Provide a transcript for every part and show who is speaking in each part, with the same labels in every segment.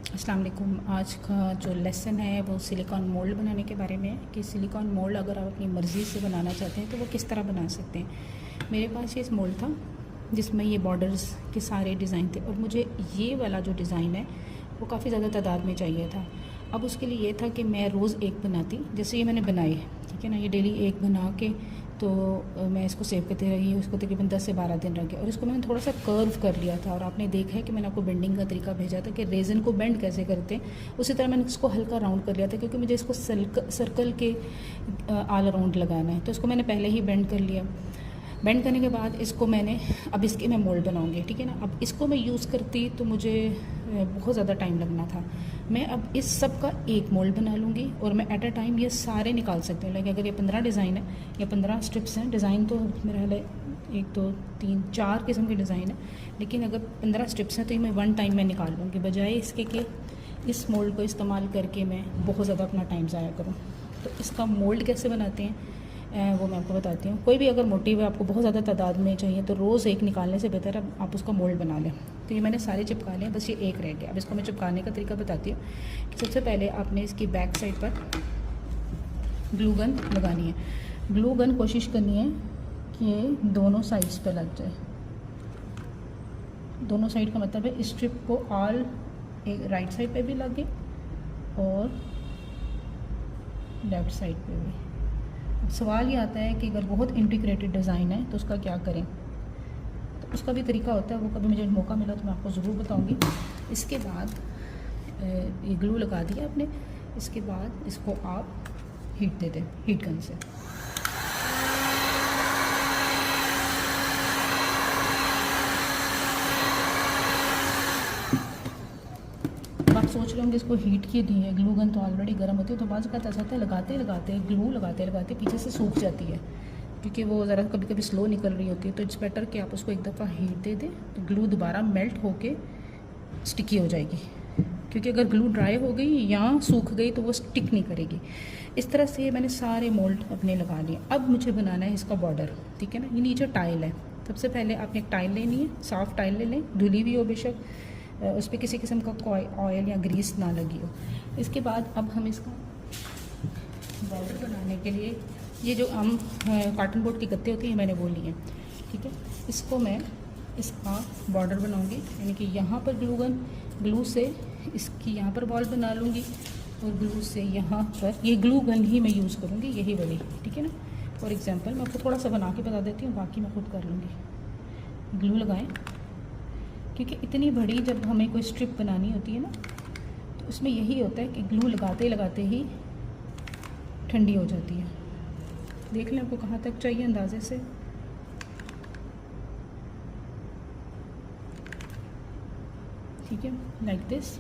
Speaker 1: अस्सलाम वालेकुम। आज का जो लेसन है वो सिलिकॉन मोल्ड बनाने के बारे में है कि सिलिकॉन मोल्ड अगर आप अपनी मर्ज़ी से बनाना चाहते हैं तो वो किस तरह बना सकते हैं। मेरे पास ये मोल्ड था जिसमें ये बॉर्डर्स के सारे डिज़ाइन थे और मुझे ये वाला जो डिज़ाइन है वो काफ़ी ज़्यादा तादाद में चाहिए था। अब उसके लिए ये था कि मैं रोज़ एक बनाती, जैसे ये मैंने बनाई है, ठीक है ना, ये डेली एक बना के तो मैं इसको सेव करती रही, उसको तकरीबन 10 से 12 दिन रह गया और इसको मैंने थोड़ा सा कर्व कर लिया था। और आपने देखा है कि मैंने आपको बेंडिंग का तरीका भेजा था कि रेज़न को बेंड कैसे करते हैं, उसी तरह मैंने इसको हल्का राउंड कर लिया था क्योंकि मुझे इसको सर्कल के ऑल अराउंड लगाना है। तो इसको मैंने पहले ही बेंड कर लिया। बेंड करने के बाद इसको मैंने अब इसके मैं मोल्ड बनाऊंगी, ठीक है ना। अब इसको मैं यूज़ करती तो मुझे बहुत ज़्यादा टाइम लगना था। मैं अब इस सब का एक मोल्ड बना लूँगी और मैं एट अ टाइम ये सारे निकाल सकती हूँ। लाइक अगर ये 15 डिज़ाइन है या 15 स्ट्रिप्स हैं, डिज़ाइन तो मेरा ख्याल है 1 2 3 4 किस्म के डिज़ाइन है, लेकिन अगर 15 स्ट्रिप्स हैं तो ये मैं वन टाइम में निकाल लूँगी, बजाय इसके कि इस मोल्ड को इस्तेमाल करके मैं बहुत ज़्यादा अपना टाइम ज़ाया करूँ। तो इसका मोल्ड कैसे बनाते हैं वो मैं आपको बताती हूँ। कोई भी अगर मोटिव है आपको बहुत ज़्यादा तादाद में चाहिए तो रोज़ एक निकालने से बेहतर है आप उसका मोल्ड बना लें। तो ये मैंने सारे चिपका लिए, बस ये एक रह गया। अब इसको मैं चिपकाने का तरीका बताती हूँ कि सबसे पहले आपने इसकी बैक साइड पर ग्लू गन लगानी है। ग्लू गन कोशिश करनी है कि दोनों साइड्स पर लग जाए। दोनों साइड का मतलब है स्ट्रिप को ऑल एक राइट साइड पे भी लगे और लेफ़्ट साइड पे भी। सवाल ये आता है कि अगर बहुत इंटीग्रेटेड डिज़ाइन है तो उसका क्या करें, तो उसका भी तरीका होता है, वो कभी मुझे मौका मिला तो मैं आपको ज़रूर बताऊंगी। इसके बाद ये ग्लू लगा दिया आपने, इसके बाद इसको आप हीट दे दें हीट गन से। आप सोच रहे होंगे इसको हीट की दी है, ग्लू गन तो ऑलरेडी गर्म होती है, तो बाज़ का ऐसा होता है लगाते लगाते ग्लू लगाते लगाते पीछे से सूख जाती है क्योंकि वो ज़रा कभी कभी स्लो निकल रही होती है। तो इट्स बेटर कि आप उसको एक दफ़ा हीट दे दें तो ग्लू दोबारा मेल्ट होके स्टिकी हो जाएगी, क्योंकि अगर ग्लू ड्राई हो गई या सूख गई तो वो स्टिक नहीं करेगी। इस तरह से मैंने सारे मोल्ड अपने लगा लिए। अब मुझे बनाना है इसका बॉर्डर, ठीक है ना। ये नीचे टाइल है, सबसे पहले आपने एक टाइल लेनी है, साफ़ टाइल ले लें, धुली हुई हो बेशक, उस पर किसी किस्म का ऑयल या ग्रीस ना लगी हो। इसके बाद अब हम इसका बॉर्डर बनाने के लिए ये जो हम कार्टन बोर्ड की गत्ते होती हैं मैंने वो ली हैं, ठीक है। इसको मैं इसका बॉर्डर बनाऊंगी, यानी कि यहाँ पर ग्लू से इसकी यहाँ पर बॉल बना लूँगी और ग्लू से यहाँ पर ये ग्लू गन ही मैं यूज़ करूँगी, यही वाली, ठीक है ना। फॉर एग्जांपल मैं आपको थोड़ा सा बना के बता देती हूँ, बाकी मैं खुद कर लूँगी। ग्लू लगाएं, क्योंकि इतनी बड़ी जब हमें कोई स्ट्रिप बनानी होती है ना तो उसमें यही होता है कि ग्लू लगाते लगाते ही ठंडी हो जाती है। देख लें आपको कहाँ तक चाहिए अंदाजे से। ठीक है, लाइक दिस।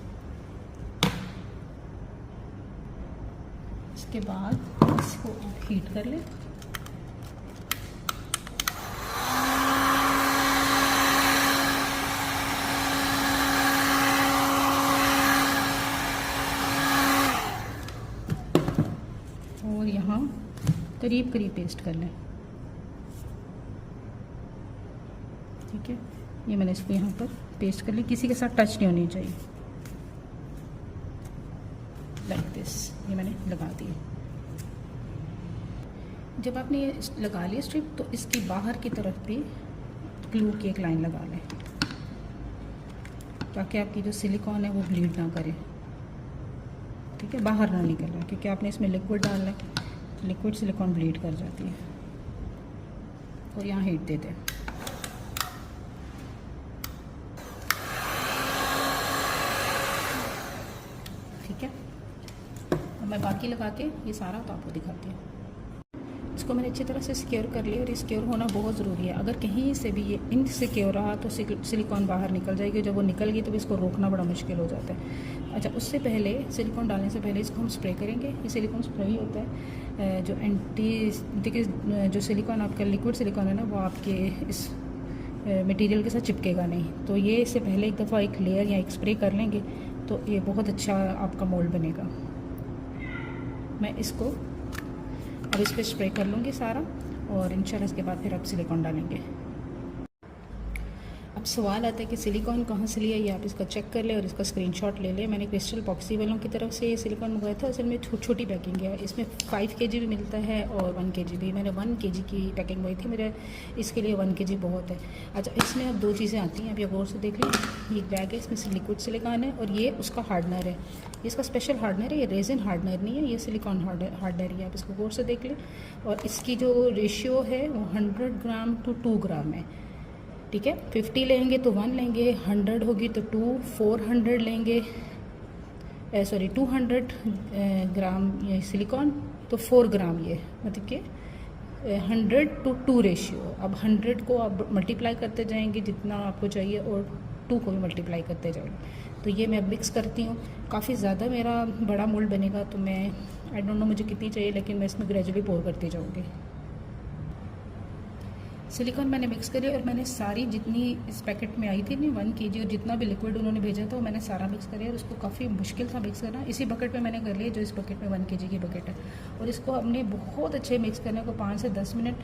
Speaker 1: इसके बाद इसको हीट कर लें। और यहाँ करीब करीब पेस्ट कर लें, ठीक है। ये मैंने इसको यहाँ पर पेस्ट कर ली, किसी के साथ टच नहीं होनी चाहिए, लाइक दिस। ये मैंने लगा दिए। जब आपने ये लगा लिया स्ट्रिप तो इसकी बाहर की तरफ भी ग्लू की एक लाइन लगा लें ताकि आपकी जो सिलिकॉन है वो ब्लीड ना करे, ठीक है, बाहर ना निकल रहा, क्योंकि आपने इसमें लिक्विड डालना है तो लिक्विड सिलिकॉन ब्लीड कर जाती है। और यहाँ हीट दे दें। ठीक है, और मैं बाकी लगा के ये सारा तो आपको दिखाती हूँ। इसको मैंने अच्छी तरह से सिक्योर कर लिया और ये सिक्योर होना बहुत ज़रूरी है। अगर कहीं से भी ये इनसिक्योर रहा तो सिलिकॉन बाहर निकल जाएगी, जब वो निकल गई तो इसको रोकना बड़ा मुश्किल हो जाता है। अच्छा, उससे पहले सिलिकॉन डालने से पहले इसको हम स्प्रे करेंगे। ये सिलिकॉन स्प्रे ही होता है जो देखिए जो सिलिकॉन आपका लिक्विड सिलिकॉन है ना वो आपके इस मटेरियल के साथ चिपकेगा नहीं। तो ये इससे पहले एक दफ़ा एक लेयर या एक स्प्रे कर लेंगे तो ये बहुत अच्छा आपका मोल्ड बनेगा। मैं इसको अब इस पर स्प्रे कर लूँगी सारा और इंशाल्लाह इसके बाद फिर अब सिलिकॉन डालेंगे। अब सवाल आता है कि सिलिकॉन कहाँ से लिया, ये आप इसका चेक कर लें और इसका स्क्रीनशॉट ले लें। मैंने क्रिस्टल पॉक्सी वालों की तरफ से ये सिलिकॉन मंगवाया था। असल में छोटी पैकिंग है, इसमें 5 kg भी मिलता है और 1 kg भी। मैंने 1 kg की पैकिंग मंगवाई थी, मेरे इसके लिए 1 kg बहुत है। अच्छा, इसमें अब 2 चीज़ें आती हैं, आप ये गौर से देख लीजिए। ये बैग है, इसमें लिक्विड सिलिकॉन है और ये उसका हार्डनर है। इसका स्पेशल हार्डनर है, ये रेजिन हार्डनर नहीं है, ये सिलिकॉन हार्डनर है। आप इसको गौर से देख लें। और इसकी जो रेशियो है वो 100 ग्राम टू 2 ग्राम है, ठीक है। 50 लेंगे तो 1 लेंगे, 100 होगी तो 2, 400 लेंगे 200 ग्राम ये सिलिकॉन तो 4 ग्राम ये, मतलब कि 100 to 2 रेशियो। अब 100 को आप मल्टीप्लाई करते जाएंगे जितना आपको चाहिए और 2 को भी मल्टीप्लाई करते जाएंगे। तो ये मैं अब मिक्स करती हूँ। काफ़ी ज़्यादा मेरा बड़ा मोल्ड बनेगा तो मैं आई डोंट नो मुझे कितनी चाहिए, लेकिन मैं इसमें ग्रेजुअली पोर करती जाऊँगी। सिलिकॉन मैंने मिक्स करी और मैंने सारी जितनी इस पैकेट में आई थी नहीं 1 kg, और जितना भी लिक्विड उन्होंने भेजा था वो मैंने सारा मिक्स करा और उसको काफ़ी मुश्किल था मिक्स करना। इसी बकेट में मैंने कर लिया जो इस बकेट में 1 kg की बकेट है। और इसको हमने बहुत अच्छे मिक्स करने को 5 से 10 मिनट,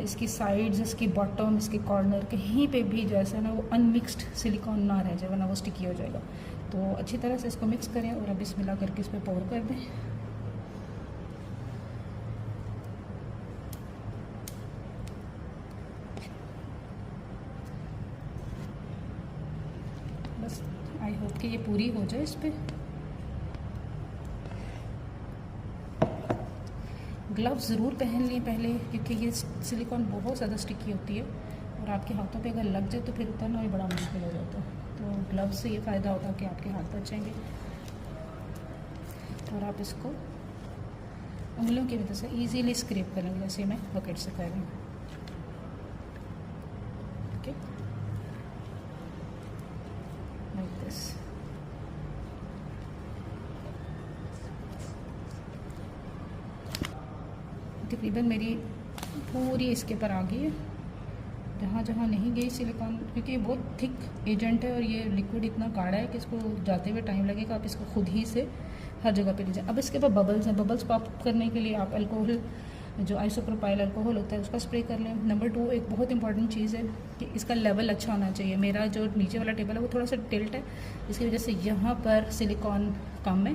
Speaker 1: इसकी साइड्स, इसकी बॉटम, इसके कॉर्नर कहीं पे भी जो है ना वो अनमिक्सड सिलिकॉन ना रह जाए, वरना वो स्टिकी हो जाएगा। तो अच्छी तरह से इसको मिक्स करें और अब इसमें मिला करके इस पर पोर कर दें। बस आई होप कि ये पूरी हो जाए इस पर। ग्लव्स ज़रूर पहन लिए पहले, क्योंकि ये सिलिकॉन बहुत ज़्यादा स्टिकी होती है और आपके हाथों पे अगर लग जाए तो फिर उतरना भी बड़ा मुश्किल हो जाता है। तो ग्लव्स से ये फ़ायदा होता है कि आपके हाथ बचेंगे और आप इसको उंगलियों की वजह से ईजीली स्क्रैप करेंगे, जैसे मैं बकेट से कर रही हूँ। Okay, like this. तकरीबन मेरी पूरी इसके ऊपर आ गई है, जहाँ जहाँ नहीं गई सिलिकॉन, क्योंकि ये बहुत थिक एजेंट है और ये लिक्विड इतना गाढ़ा है कि इसको जाते हुए टाइम लगेगा। आप इसको खुद ही से हर जगह पे लीजिए। अब इसके ऊपर बबल्स हैं, बबल्स पॉप करने के लिए आप अल्कोहल, जो आइसोप्रोपाइल अल्कोहल होता है उसका स्प्रे कर लें। नंबर 2 एक बहुत इंपॉर्टेंट चीज़ है कि इसका लेवल अच्छा होना चाहिए। मेरा जो नीचे वाला टेबल है वो थोड़ा सा टिल्ट है, इसकी वजह से यहाँ पर सिलिकॉन कम है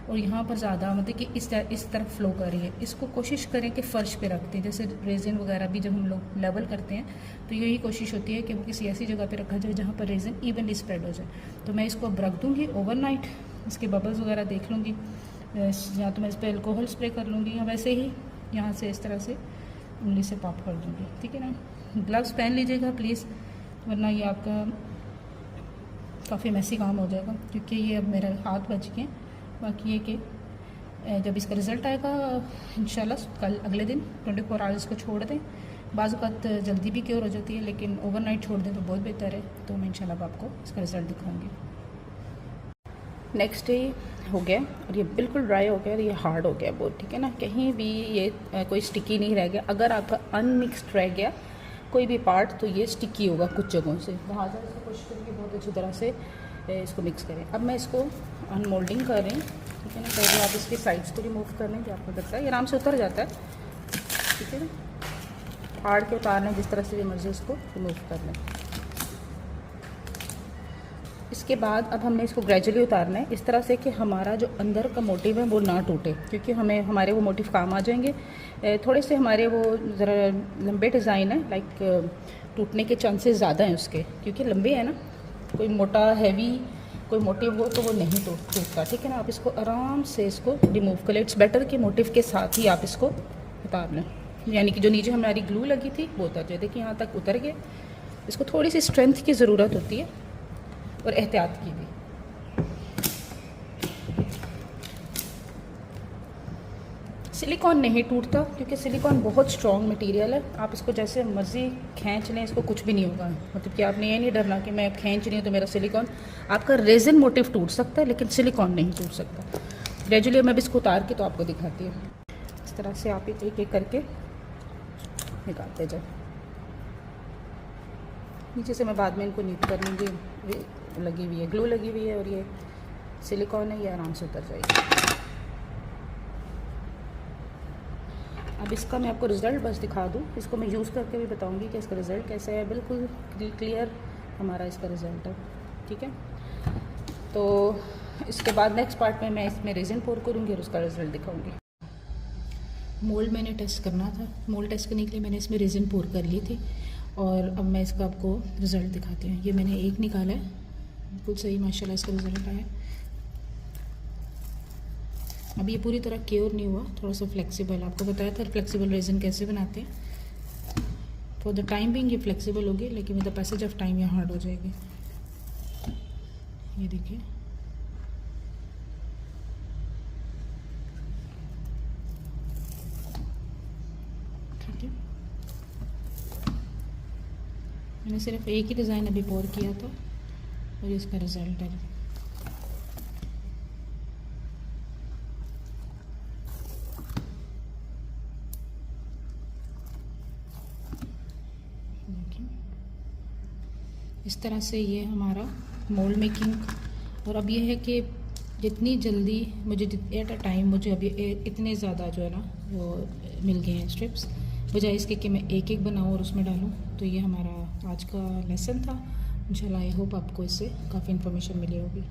Speaker 1: और यहाँ पर ज़्यादा, मतलब कि इस तरफ फ्लो कर रही है। इसको कोशिश करें कि फ़र्श पे रखते हैं, जैसे रेजिन वगैरह भी जब हम लोग लेवल करते हैं तो यही कोशिश होती है कि वो किसी ऐसी जगह पे रखा जाए जहाँ पर रेजिन इवनली स्प्रेड हो जाए। तो मैं इसको अब रख दूँगी ओवरनाइट, इसके बबल्स वगैरह देख लूँगी, या तो मैं इस पर अल्कोहल स्प्रे कर लूँगी या वैसे ही यहाँ से इस तरह से उंगली से पॉप कर दूँगी, ठीक है ना। ग्लव्स पहन लीजिएगा प्लीज़, वरना ये आपका काफ़ी मैसी काम हो जाएगा, क्योंकि ये अब मेरे हाथ बच गए। बाकी ये कि जब इसका रिज़ल्ट आएगा इंशाल्लाह कल अगले दिन 24 आवर्स को छोड़ दें। बाज़ वक़्त जल्दी भी क्योर हो जाती है, लेकिन ओवरनाइट छोड़ दें तो बहुत बेहतर है। तो मैं इंशाल्लाह आपको इसका रिज़ल्ट दिखाऊंगी। नेक्स्ट डे हो गया और ये बिल्कुल ड्राई हो गया और ये हार्ड हो गया बहुत, ठीक है ना। कहीं भी ये कोई स्टिकी नहीं रह गया। अगर आपका अनमिक्सड रह गया कोई भी पार्ट तो ये स्टिकी होगा कुछ जगहों से। वहाँ से इसको कोशिश करके बहुत अच्छी तरह से इसको मिक्स करें। अब मैं इसको अनमोल्डिंग कर रही हूँ, ठीक है ना। पहले आप इसकी साइड्स को रिमूव कर लें, जो आपको लगता है ये आराम से उतर जाता है, ठीक है ना। फाड़ के उतारना जिस तरह से मर्जी इसको रिमूव कर लें। इसके बाद अब हमने इसको ग्रेजुअली उतारना है इस तरह से कि हमारा जो अंदर का मोटिव है वो ना टूटे, क्योंकि हमें हमारे वो मोटिव काम आ जाएंगे। थोड़े से हमारे वो ज़रा लंबे डिज़ाइन है, लाइक टूटने के चांसेस ज़्यादा हैं उसके, क्योंकि लंबे हैं ना। कोई मोटा हैवी कोई मोटिव हो तो वो नहीं टूटता, ठीक है ना। आप इसको आराम से इसको रिमूव कर लें। इट्स बेटर कि मोटिव के साथ ही आप इसको उतार लें, यानी कि जो नीचे हमारी ग्लू लगी थी वो उतर जाए। देखिए यहाँ तक उतर गए। इसको थोड़ी सी स्ट्रेंथ की ज़रूरत होती है और एहतियात की भी। सिलिकॉन नहीं टूटता क्योंकि सिलिकॉन बहुत स्ट्रॉन्ग मटेरियल है। आप इसको जैसे मर्जी खींच लें, इसको कुछ भी नहीं होगा। मतलब कि आपने ये नहीं डरना कि मैं खींच रही हूँ तो मेरा सिलिकॉन, आपका रेजिन मोटिव टूट सकता है लेकिन सिलिकॉन नहीं टूट सकता। ग्रेजुअली मैं भी इसको उतार के तो आपको दिखाती हूँ। इस तरह से आप एक एक करके निकालते जाओ। नीचे से मैं बाद में इनको नीट कर लूँगी। लगी हुई है, ग्लू लगी हुई है और ये सिलिकॉन है, ये आराम से उतर जाएगी। अब इसका मैं आपको रिज़ल्ट बस दिखा दूँ, इसको मैं यूज़ करके भी बताऊँगी कि इसका रिज़ल्ट कैसा है। बिल्कुल क्लियर हमारा इसका रिज़ल्ट है। ठीक है, तो इसके बाद नेक्स्ट पार्ट में मैं इसमें रेजिन पोर करूँगी और उसका रिज़ल्ट दिखाऊँगी। मोल्ड मैंने टेस्ट करना था, मोल्ड टेस्ट करने के लिए मैंने इसमें रेजिन पोर कर ली थी और अब मैं इसका आपको रिज़ल्ट दिखाती हूँ। ये मैंने एक निकाला है, बिल्कुल सही माशाल्लाह इसका रिज़ल्ट आया। अब ये पूरी तरह क्योर नहीं हुआ, थोड़ा सा फ्लेक्सिबल, आपको बताया था फ्लेक्सिबल रेजिन कैसे बनाते हैं। फॉर द टाइम बिंग ये फ्लेक्सिबल होगी, लेकिन with the passage of time ये हार्ड हो जाएगी। ये देखिए, ठीक है। मैंने सिर्फ एक ही डिज़ाइन अभी पोर किया था और इसका रिज़ल्ट है। इस तरह से ये हमारा मोल्ड मेकिंग। और अब ये है कि जितनी जल्दी मुझे एट अ टाइम मुझे अभी इतने ज़्यादा जो है ना वो मिल गए हैं स्ट्रिप्स, बजाय इसके कि मैं एक एक बनाऊँ और उसमें डालूँ। तो ये हमारा आज का लेसन था। इंशाल्लाह आई होप आपको इससे काफ़ी इन्फॉर्मेशन मिली होगी।